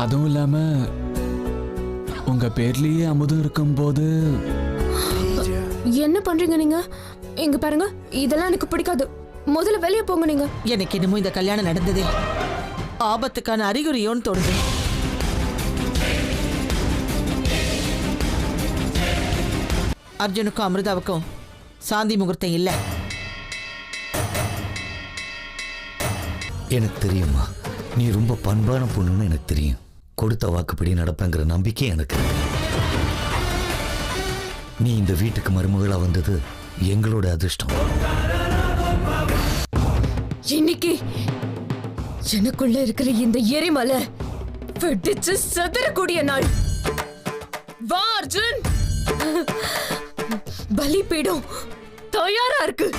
அதுவும் இல்லாம உங்க பேர்லயே அமுதம் இருக்கும்போது என்ன பண்றீங்க நீங்க? இங்க பாருங்க, இதெல்லாம் எனக்கு பிடிக்காது. முதல்ல வெளியே போங்க நீங்க. எனக்கு என்னமோ இந்த கல்யாணம் நடந்ததே ஆபத்துக்கான அறிகுறியோன்னு தோணுது. அர்ஜுனுக்கும் அமிர்தாவுக்கும் சாந்தி முகூர்த்தம் இல்ல. எனக்கு தெரியுமா, நீ ரொம்ப பண்பான பொண்ணுன்னு எனக்கு தெரியும். கொடுத்த வாக்குப்படி நடப்பேங்கிற நம்பிக்கை எனக்கு. நீ இந்த வீட்டுக்கு மருமகளா வந்தது எங்களோட அதிர்ஷ்டம். இன்னைக்கு எனக்குள்ள இருக்கிற இந்த எரிமலை வெடிச்சு செதறக்கூடிய நாள். வா அர்ஜுன், பலிபீடம் தயாரா இருக்கு.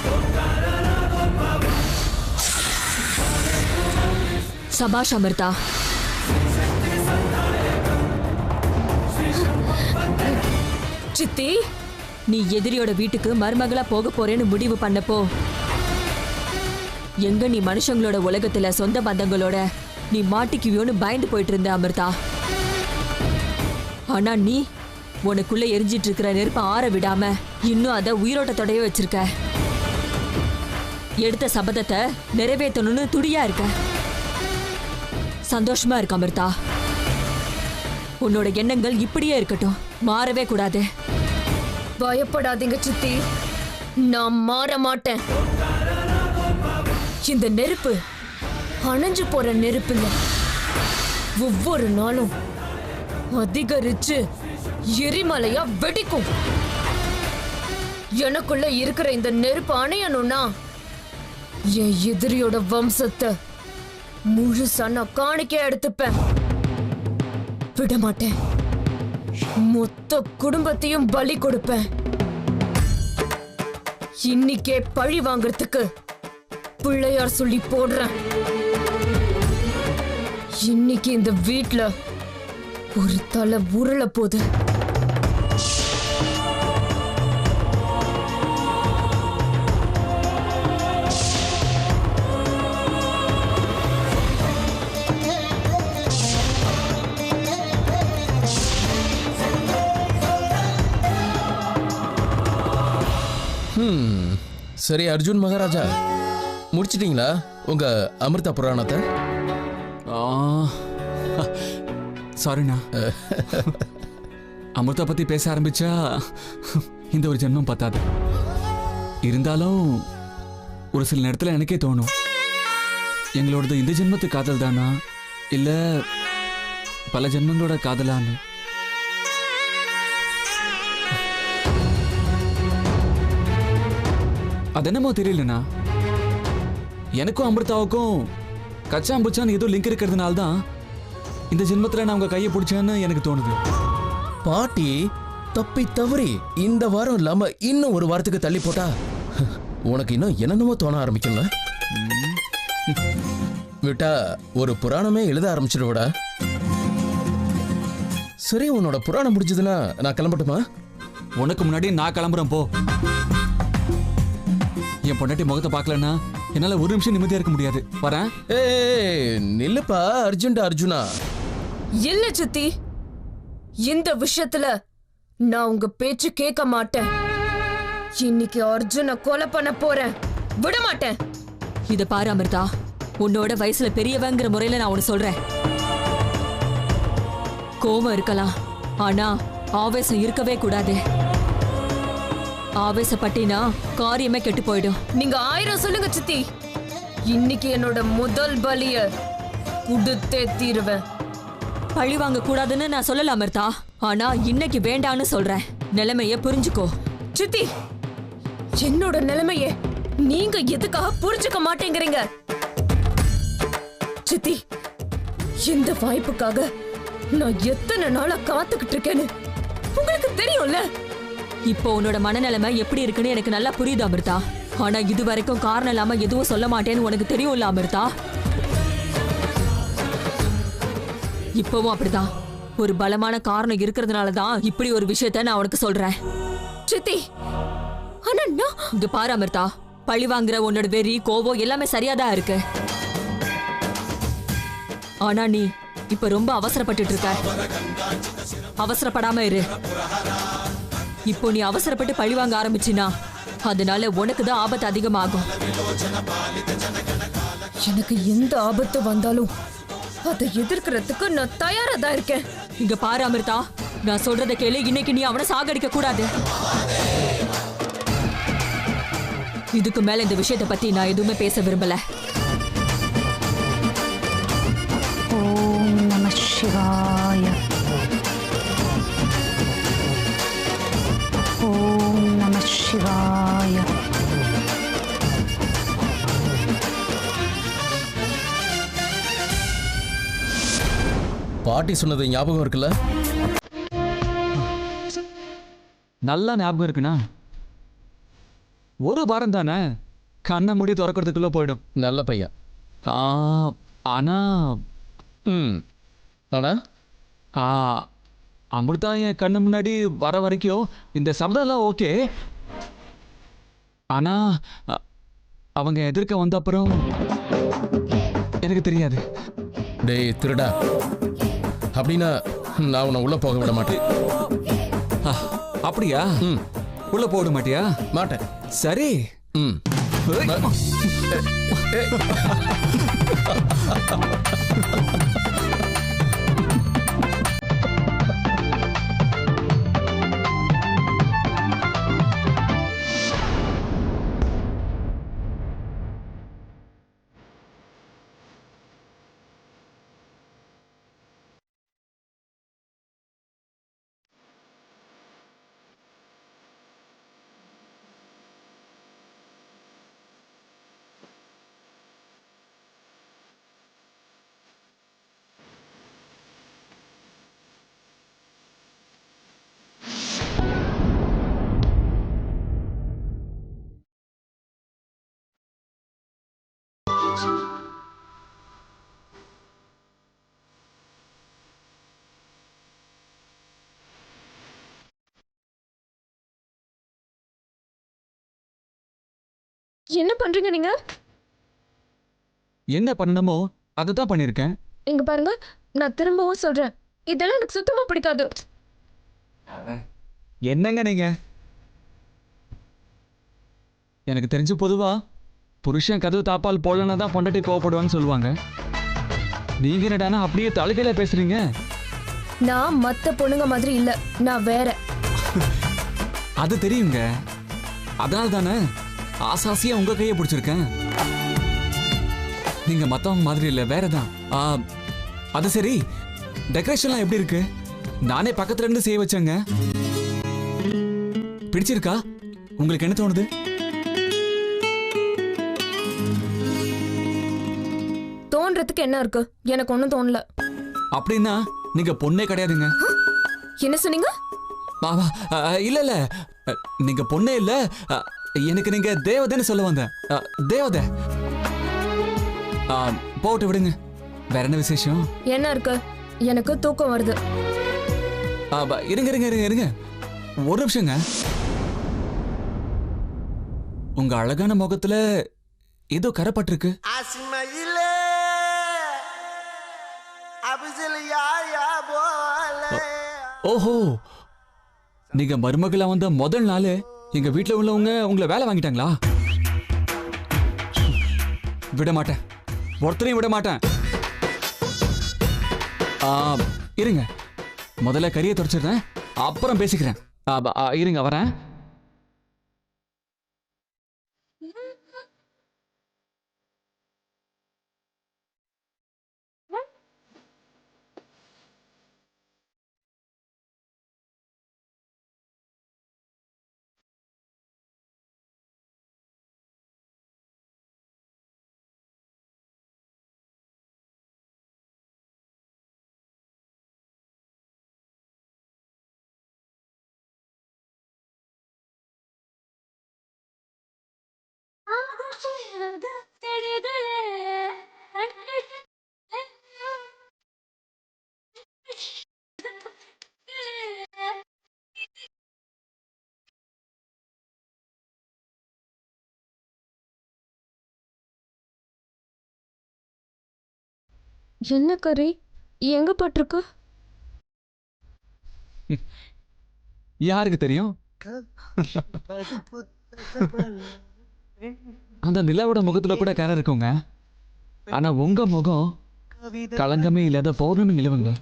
சபாஷ் அமிர்தா. சித்தி, நீ எதிரியோட வீட்டுக்கு மருமகளா போக போறேன்னு முடிவு பண்ணப்போ எங்க நீ மனுஷங்களோட உலகத்துல சொந்த பந்தங்களோட நீ மாட்டிக்குவியோன்னு பயந்து போயிட்டு இருந்த அமிர்தா. ஆனா நீ உனக்குள்ள எரிஞ்சிட்டு இருக்கிற நெருப்ப ஆற விடாம இன்னும் அத உயிரோட்டத்தோடயே வச்சிருக்க. எடுத்த சபதத்தை நிறைவேற்றணும்னு துடியா இருக்க. சந்தோஷமா இருக்க அமிர்தா. உன்னோட எண்ணங்கள் இப்படியே இருக்கட்டும், மாறவே கூடாது. பயப்படாதீங்க சித்தி, நான் மாற மாட்டேன். இந்த நெருப்பு அணைஞ்சு போற நெருப்பு இல்ல, ஒவ்வொரு நாளும் அதிகரிச்சு எரிமலையா வெடிக்கும். எனக்குள்ள இருக்கிற இந்த நெருப்பு அணையணும்னா என் எதிரியோட வம்சத்தை முழுசா நான் காணிக்கையா எடுத்துப்பேன். விட மாட்டேன். மொத்த குடும்பத்தையும் பலி கொடுப்பேன். இன்னைக்கே பழி வாங்கறதுக்கு பிள்ளையார் சொல்லி போடுறேன். இன்னைக்கு இந்த வீட்ல ஒரு தலை உருள போகுது. சரி அர்ஜுன் மகாராஜா, முடிச்சிட்டீங்களா உங்க அமிர்தா புராணத்தை? சாரிண்ணா. அமிர்தா பத்தி பேச ஆரம்பிச்சா இந்த ஒரு ஜென்மம் பத்தாது. இருந்தாலும் ஒரு சில நேரத்தில் எனக்கே தோணும், எங்களோடது இந்த ஜென்மத்து காதல் தானா இல்ல பல ஜென்மங்களோட காதலான்னு. அது என்னமோ தெரியலண்ணா, எனக்கும் அமிர்தாவுக்கும் கச்சாம்புச்சான்னு ஏதோ லிங்க் இருக்கிறதுனால தான் இந்த ஜென்மத்தில் நான் உங்க கையை பிடிச்சேன்னு எனக்கு தோணுது. பாட்டி தப்பி தவறி இந்த வாரம் இல்லாம இன்னும் ஒரு வாரத்துக்கு தள்ளி போட்டா உனக்கு இன்னும் என்னென்னமோ தோண ஆரம்பிக்கும்ல. விட்டா ஒரு புராணமே எழுத ஆரம்பிச்சிடுவடா. சரி, உன்னோட புராணம் முடிஞ்சதுன்னா நான் கிளம்பட்டுமா? உனக்கு முன்னாடி நான் கிளம்புறேன் போ. என் பொண்டாட்டி முகத்தை பார்க்கலன்னா என்னால ஒரு நிமிஷம் நிம்மதியா இருக்க முடியாது. வரேன். நில்லுப்பா அர்ஜுனா. இல்ல சித்தி, இந்த விஷயத்துல நான் உங்க பேச்சு கேட்க மாட்டேன். இன்னைக்கு அர்ஜுனை கொலை பண்ண போறேன். விட மாட்டேன். இத பாரு அமிர்தா, உன்னோட வயசுல பெரியவங்கிற முறையில நான் உனக்கு சொல்றேன். கோபம் இருக்கலாம், ஆனா ஆவேசம் இருக்கவே கூடாது. ஆவேசப்பட்டினா காரியமே கெட்டு போயிடும். நீங்க 1000 சொல்லுங்க சித்தி, இன்னைக்கு என்னோட முதல் பலிய கொடுத்தே தீருவேன். பழி வாங்க கூடாதுன்னு நான் சொல்லல அமிர்தா, ஆனா இன்னைக்கு வேண்டான்னு சொல்றேன். நிலைமைய புரிஞ்சுக்கோ. சித்தி, என்னோட நிலைமைய நீங்க எதுக்காக புரிஞ்சுக்க மாட்டேங்கிறீங்க? சித்தி, இந்த வாய்ப்புக்காக நான் எத்தனை நாளா காத்துக்கிட்டு இருக்கேன்னு உங்களுக்கு தெரியும்ல. இப்போ உன்னோட மனநிலைமை எப்படி இருக்குன்னு எனக்கு நல்லா புரியுது அமிர்தா. ஆனா இது வரைக்கும் காரணம் இல்லாம எதுவும் சொல்ல மாட்டேன்னு உனக்கு தெரியும்ல அமிர்தா. இப்பவும் அப்படிதான். ஒரு பலமான காரணம் இருக்கிறதுனாலதான் இப்படி ஒரு விஷயத்த நான் உனக்கு சொல்றேன். சித்தி, ஆனா இங்க பாரு அமிர்தா, பழி வாங்குற உன்னோட வெறி கோபம் எல்லாமே சரியாதான் இருக்கு. ஆனா நீ இப்ப ரொம்ப அவசரப்பட்டுட்டு இருக்க. அவசரப்படாம இரு. இப்போ நீ அவசரப்பட்டு பழிவாங்க ஆரம்பிச்சினா அதனால உனக்கு தான் ஆபத்து அதிகமாகும். எனக்கு எந்த ஆபத்து வந்தாலும் அதை எதிர்க்கிறதுக்கு நான் தயாரா தான் இருக்கேன். இங்க பாரு அமிர்தா, நான் சொல்றத கேளு. இன்னைக்கு நீ அவனை சாகடிக்க கூடாது. இதுக்கு மேல இந்த விஷயத்தை பத்தி நான் எதுவுமே பேச விரும்பல. ஓம் நம சிவாய. ஓம் நம சிவாய. பாட்டி சொன்னது ஞாபகம் இருக்குல்ல? நல்லா ஞாபகம் இருக்குண்ணா. ஒரு வாரம் தானே, கண்ணை மூடி திறக்கிறதுக்குள்ள போயிடும். நல்ல பையன். ஆனா ஆனா அமிர்தா என் கண்ணு முன்னாடி வர வரைக்கும் இந்த சப்தம்லாம் ஓகே. ஆனா அவங்க எதிர்க்க வந்த அப்புறம் எனக்கு தெரியாது. டேய் திருடா, அப்படின்னா நான் உன்னை உள்ள போக விட மாட்டேன். அப்படியா? உள்ள போட மாட்டியா? மாட்டேன். சரி. என்ன பண்றீங்க நீங்க? என்ன பண்ணணுமோ அதை தான் பண்ணியிருக்கேன். இங்க பாருங்க, நான் திரும்பவும் சொல்றேன், இதெல்லாம் எனக்கு சுத்தமா பிடிக்காது. என்னங்க நீங்க? எனக்கு தெரிஞ்சு பொதுவா புருஷன் கதவு தாப்பால் போலன்னா தான் பொண்டாட்டி கோவப்படுவான்னு சொல்லுவாங்க. நீங்க என்னடானா அப்படியே தழுக்கையில பேசுறீங்க. நான் மத்த பொண்ணுங்க மாதிரி இல்ல, நான் வேற. அது தெரியுங்க. அதனால தானே ஆசாசியா உங்க கையை பிடிச்சிருக்கேன். நீங்க மத்தவங்க மாதிரி இல்ல, வேறதான். அது சரி, டெக்கரேஷன்லாம் எப்படி இருக்கு? நானே பக்கத்துல இருந்து செய்ய வச்சேங்க. பிடிச்சிருக்கா? உங்களுக்கு என்ன தோணுது? தோன்றதுக்கு என்ன இருக்கு? எனக்கு ஒண்ணும் தோணல. அப்படின்னா நீங்க பொண்ணே கிடையாதுங்க. என்ன சொன்னீங்க? இல்ல இல்ல, நீங்க பொண்ணே இல்ல. எனக்கு நீங்க தேவதைன்னு சொல்ல வந்தேன். தேவதை. போட்டு விடுங்க. வேற என்ன விசேஷம்? என்ன இருக்கு? எனக்கு தூக்கம் வருது. இருங்க இருங்க இருங்க இருங்க ஒரு நிமிஷங்க. உங்க அழகான முகத்துல ஏதோ கரைப்பட்டிருக்கு. ஓஹோ, நீங்க மருமகளா வந்த முதல் நாள் எங்க வீட்டுல உள்ளவங்க உங்களை வேலை வாங்கிட்டாங்களா? விட மாட்டேன், ஒருத்தரையும் விட மாட்டேன். இருங்க, முதல்ல கறியை தொடச்சிடுறேன், அப்புறம் பேசிக்கிறேன். இருங்க வரேன். என்ன கறி? எங்க பட்டிருக்கு? யாருக்கு தெரியும்? அந்த நிலாவோட முகத்துல கூட கரை இருக்குங்க. ஆனா உங்க முகம் களங்கமே இல்லாத பௌர்ணமி நிலவுங்க.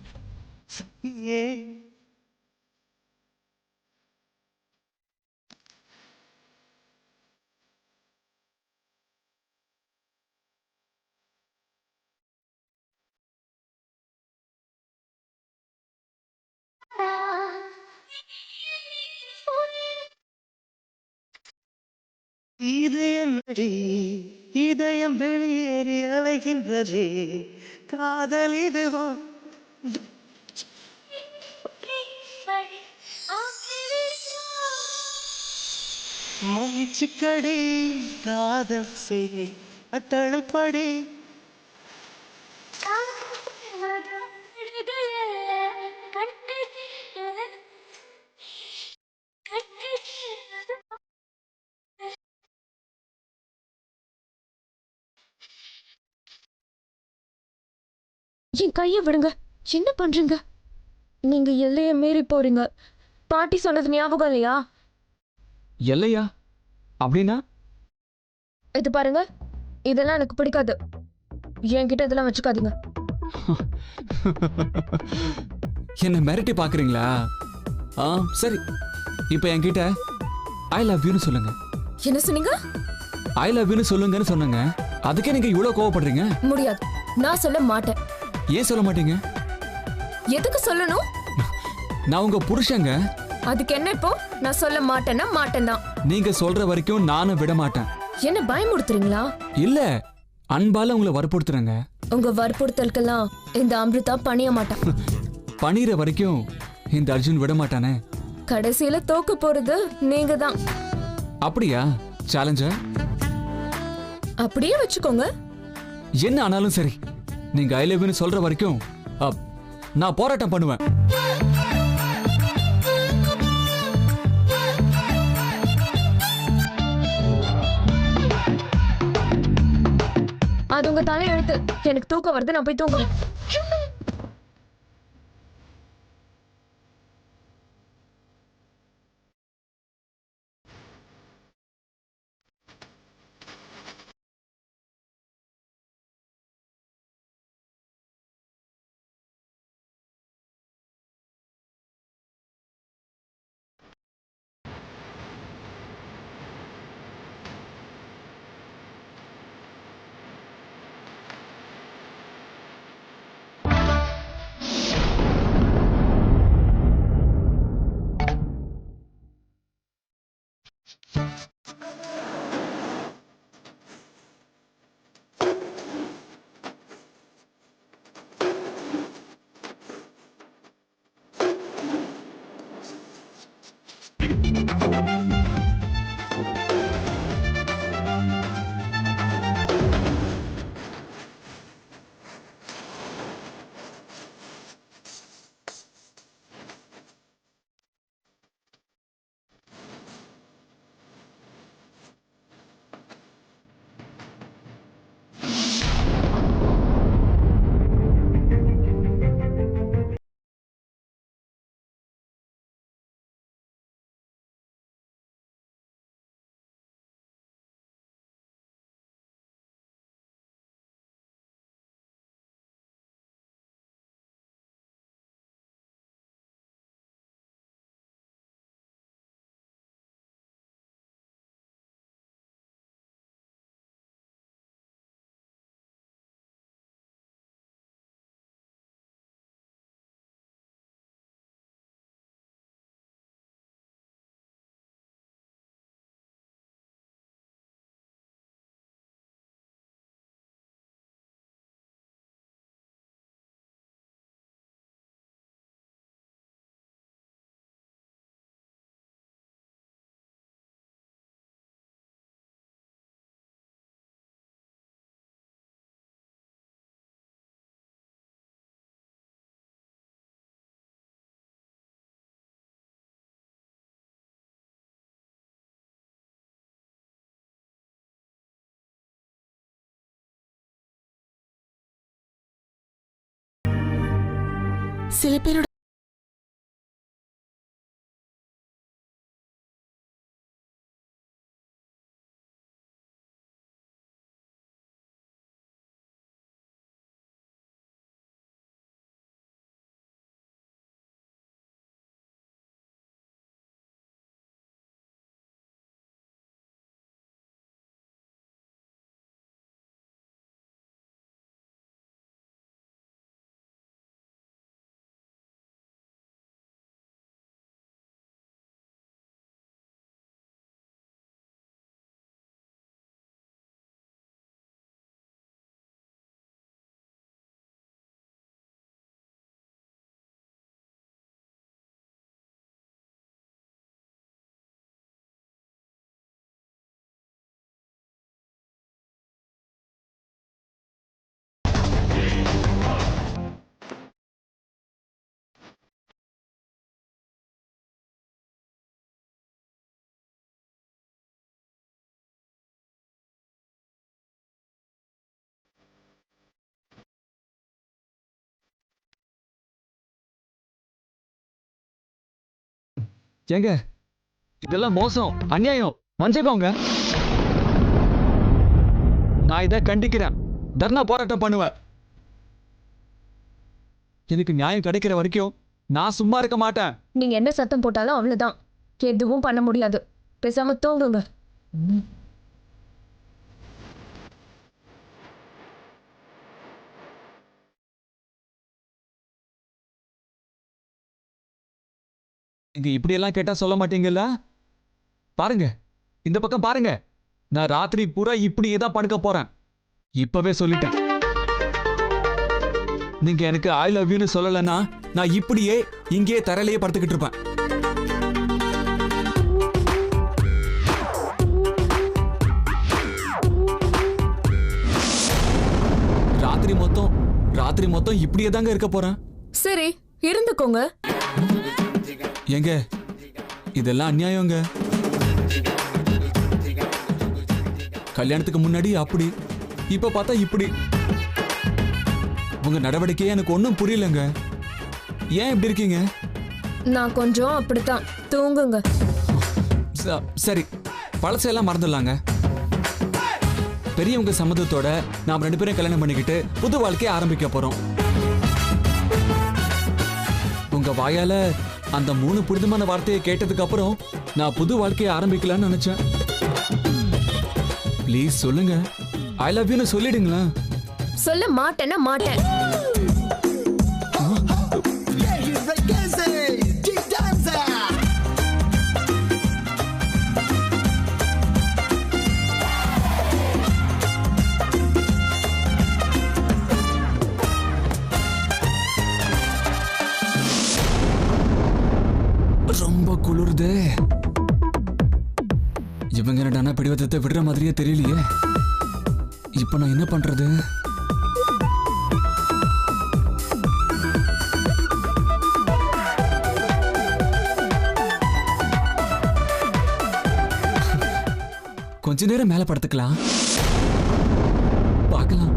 இதயம் வெளியேறி அலைகின்றது காதல் இதுவோ மூச்சுக்கடி காதல் செய் அத்தழுப்படி என் கையை விடுங்க. என்ன பண்றீங்க? நீங்க எல்லைய மீறி போறீங்க. பாட்டி சொன்னது ஞாபகம் இல்லையா? எல்லையா அப்படின்னா? இது பாருங்க, இதெல்லாம் எனக்கு பிடிக்காது. என்கிட்ட இதெல்லாம் வச்சுக்காதீங்க. என்ன மிரட்டி பாக்குறீங்களா? சரி, இப்போ என்கிட்ட ஐ லவ் யூன்னு சொல்லுங்க. என்ன சொன்னீங்க? ஐ லவ் யூன்னு சொல்லுங்கன்னு சொன்னங்க. அதுக்கே நீங்க இவ்வளவு கோவப்படுறீங்க? முடியாது, நான் சொல்ல மாட்டேன். ஏன் சொல்ல மாட்டீங்க? எதுக்கு சொல்லணும்? நான் உங்க புருஷங்க. அதுக்கு என்ன இப்போ? நான் சொல்ல மாட்டேன்னா மாட்டேன் தான். நீங்க சொல்ற வரைக்கும் நானும் விட மாட்டேன். என்ன பயமுடுத்துறீங்களா? இல்ல, அன்பால உங்களை வற்புறுத்துறேங்க. உங்க வற்புறுத்தலுக்கெல்லாம் இந்த அமிர்தா பணிய மாட்டான். பணிற வரைக்கும் இந்த அர்ஜுன் விட மாட்டானே. கடைசியில தோக்க போறது நீங்க தான். அப்படியா? சேலஞ்ச அப்படியே வச்சுக்கோங்க. என்ன ஆனாலும் சரி, நீங்க ஐ லவ் யூன்னு சொல்ற வரைக்கும் நான் போராட்டம் பண்ணுவேன். அது உங்க தலையெழுத்து. எனக்கு தூக்கம் வருது, நான் போய் தூங்குறேன். சில பேரோட ஏங்க இதெல்லாம் மோசம், அநியாயம், மன்னிச்சுக்கோங்க. நான் இதை கண்டிக்கிறேன். தர்ணா போராட்டம் பண்ணுவேன். எனக்கு நியாயம் கிடைக்கிற வரைக்கும் நான் சும்மா இருக்க மாட்டேன். நீங்க என்ன சத்தம் போட்டாலும் அவ்வளவுதான், எதுவும் பண்ண முடியாது. பேசாம தூங்குங்க. இங்க இப்படியெல்லாம் கேட்டா சொல்ல மாட்டீங்கல்ல? பாருங்க, இந்த பக்கம் பாருங்க. நான் ராத்திரி பூரா இப்படியே தான் படுக்க போறேன். இப்பவே சொல்லிட்டேன். நீங்க எனக்கு ஐ லவ் யூன்னு சொல்லலன்னா நான் இப்படியே இங்கே தரையிலேயே படுத்துக்கிட்டு இருப்பேன். ராத்திரி மொத்தம் இப்படியே தாங்க இருக்க போறேன். சரி, இருந்துக்கோங்க. ஏங்க இதெல்லாம் அநியாயங்க. கல்யாணத்துக்கு முன்னாடி அப்படி, இப்ப பார்த்தா இப்படி. உங்க நடவடிக்கையே எனக்கு ஒன்றும் புரியலங்க. ஏன் இப்படி இருக்கீங்க? நான் கொஞ்சம் அப்படித்தான். தூங்குங்க. சரி, பழசையெல்லாம் மறந்துடலாங்க. பெரியவங்க சம்மதத்தோட நாம் 2 பேரும் கல்யாணம் பண்ணிக்கிட்டு புது வாழ்க்கையை ஆரம்பிக்க போறோம். உங்க வாயால அந்த 3 புனிதமான வார்த்தையை கேட்டதுக்கு அப்புறம் நான் புது வாழ்க்கையை ஆரம்பிக்கலாம்னு நினைச்சேன். ப்ளீஸ் சொல்லுங்க, ஐ லவ் யூன்னு சொல்லிடுங்களேன். சொல்ல மாட்டேன்னா மாட்டேன். ரொம்ப குளிர்தே. இவங்க என்னடானா பிடிவாதத்தை விடுற மாதிரியே தெரியலையே. இப்ப நான் என்ன பண்றது? கொஞ்ச நேரம் மேல படுத்துக்கலாம், பார்க்கலாம்.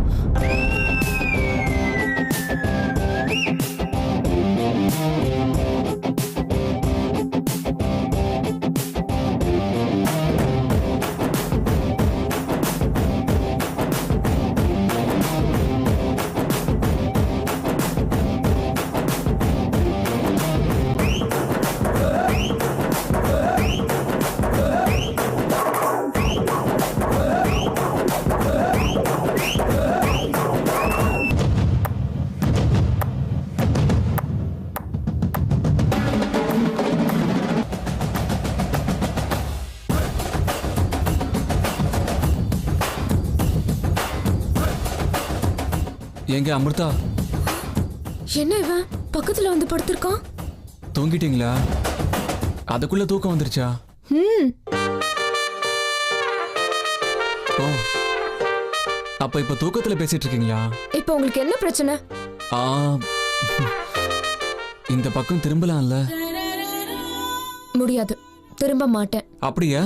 எங்க அமிர்தா? என்ன இவன் பக்கத்துல வந்து படுத்திருக்கான்? தூங்கிட்டீங்களா? அதுக்குள்ள தூக்கம் வந்துருச்சா? ஓ, அப்ப இப்ப தூக்கத்துல பேசிட்டு இருக்கீங்களா? இப்ப உங்களுக்கு என்ன பிரச்சனை? இந்த பக்கம் திரும்பலாம்ல? முடியாது, திரும்ப மாட்டேன். அப்படியா?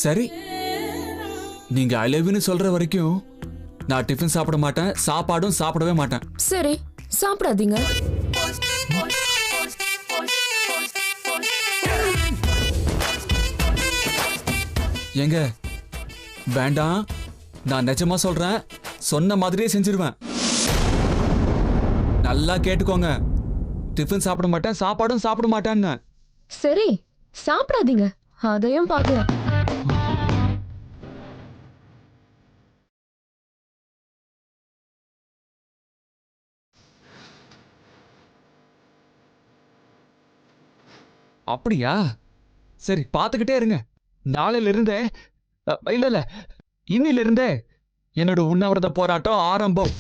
சரி, நீங்க ஐ லவ் யூன்னு சொல்ற வரைக்கும் நான் டிஃபன் சாப்பிட மாட்டேன், சாப்பாடும் சாப்பிடவே மாட்டேன். சரி, சாப்பிடாதீங்க. ஏங்க வேண்டாம், நான் நிஜமா சொல்றேன், சொன்ன மாதிரியே செஞ்சிருவேன். நல்லா கேட்டுக்கோங்க, டிஃபன் சாப்பிட மாட்டேன், சாப்பாடும் சாப்பிட மாட்டேன்னு. சரி சாப்பிடாதீங்க, அதையும் பார்க்கலாம். அப்படியா? சரி பார்த்துக்கிட்டே இருங்க. நாளையில இருந்தே இல்ல இன்னில இருந்தே என்னோட உண்ணாவிரத போராட்டம் ஆரம்பம்.